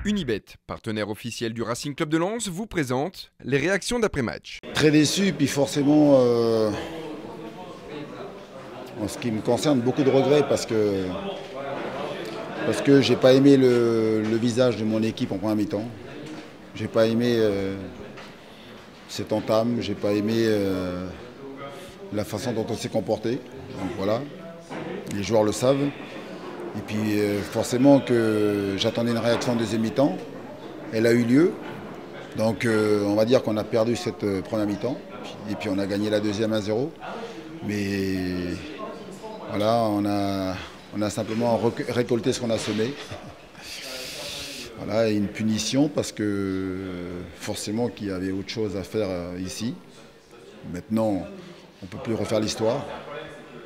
Unibet, partenaire officiel du Racing Club de Lens, vous présente les réactions d'après-match. Très déçu, puis forcément, en ce qui me concerne, beaucoup de regrets parce que j'ai pas aimé le visage de mon équipe en première mi-temps. J'ai pas aimé cette entame, j'ai pas aimé la façon dont on s'est comporté. Donc voilà, les joueurs le savent. Et puis forcément que j'attendais une réaction en deuxième mi-temps. Elle a eu lieu. Donc on va dire qu'on a perdu cette première mi-temps. Et puis on a gagné la deuxième 1-0. Mais voilà, on a simplement récolté ce qu'on a semé. Voilà, et une punition parce que forcément qu'il y avait autre chose à faire ici. Maintenant, on ne peut plus refaire l'histoire.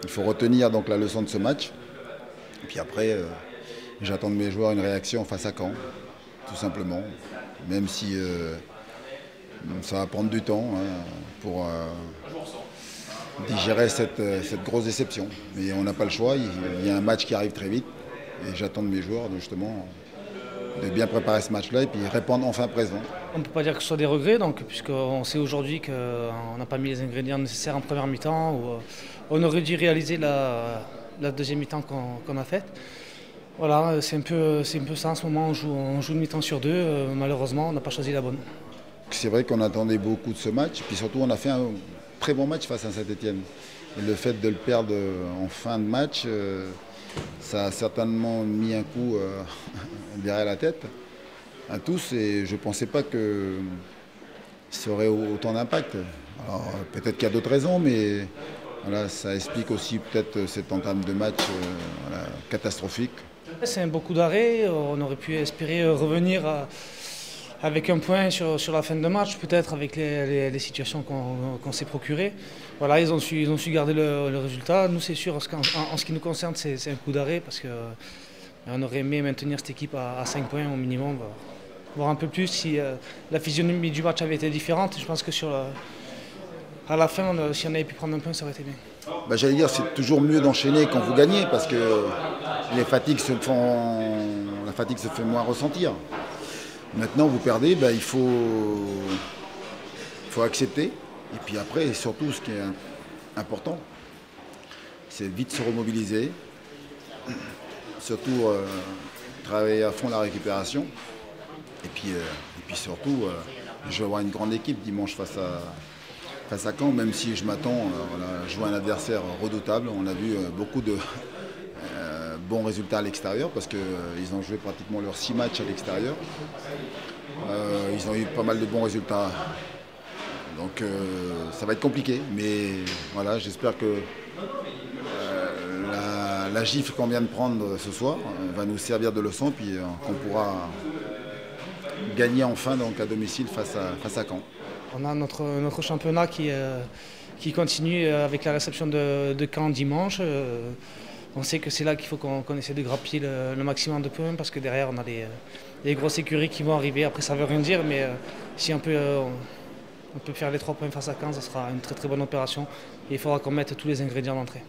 Il faut retenir donc la leçon de ce match. Et puis après, j'attends de mes joueurs une réaction face à Caen, tout simplement. Même si ça va prendre du temps pour digérer cette grosse déception. Mais on n'a pas le choix, il y a un match qui arrive très vite. Et j'attends de mes joueurs justement de bien préparer ce match-là et puis répondre enfin présent. On ne peut pas dire que ce soit des regrets, puisqu'on sait aujourd'hui qu'on n'a pas mis les ingrédients nécessaires en première mi-temps, ou on aurait dû réaliser la deuxième mi-temps qu'on a faite. Voilà, c'est un peu ça en ce moment, on joue une mi-temps sur deux, malheureusement on n'a pas choisi la bonne. C'est vrai qu'on attendait beaucoup de ce match, puis surtout on a fait un très bon match face à Saint-Étienne. Le fait de le perdre en fin de match, ça a certainement mis un coup derrière la tête à tous et je ne pensais pas que ça aurait autant d'impact. Alors peut-être qu'il y a d'autres raisons, mais voilà, ça explique aussi peut-être cette entame de match catastrophique. C'est un beau coup d'arrêt, on aurait pu espérer revenir avec un point sur la fin de match, peut-être avec les situations qu'on s'est procurées. Voilà, ils ont su garder le résultat. Nous, c'est sûr, en ce qui nous concerne, c'est un coup d'arrêt parce qu'on aurait aimé maintenir cette équipe à 5 points au minimum, voire un peu plus si la physionomie du match avait été différente. Je pense que à la fin, si on avait pu prendre un point, ça aurait été bien. J'allais dire, c'est toujours mieux d'enchaîner quand vous gagnez parce que la fatigue se fait moins ressentir. Maintenant, vous perdez, il faut accepter. Et puis après, surtout, ce qui est important, c'est vite se remobiliser. Surtout, travailler à fond la récupération. Et puis surtout, je vais avoir une grande équipe dimanche face à Caen, même si je m'attends à jouer un adversaire redoutable. On a vu beaucoup de bons résultats à l'extérieur parce qu'ils ont joué pratiquement leurs 6 matchs à l'extérieur. Ils ont eu pas mal de bons résultats. Donc ça va être compliqué, mais voilà, j'espère que la gifle qu'on vient de prendre ce soir va nous servir de leçon puis qu'on pourra gagner enfin donc, à domicile face à Caen. On a notre championnat qui continue avec la réception de Caen dimanche. On sait que c'est là qu'il faut qu'on essaie de grappiller le maximum de points parce que derrière on a les grosses écuries qui vont arriver. Après ça ne veut rien dire, mais si on peut faire les 3 points face à Caen, ça sera une très très bonne opération. Et il faudra qu'on mette tous les ingrédients d'entrée.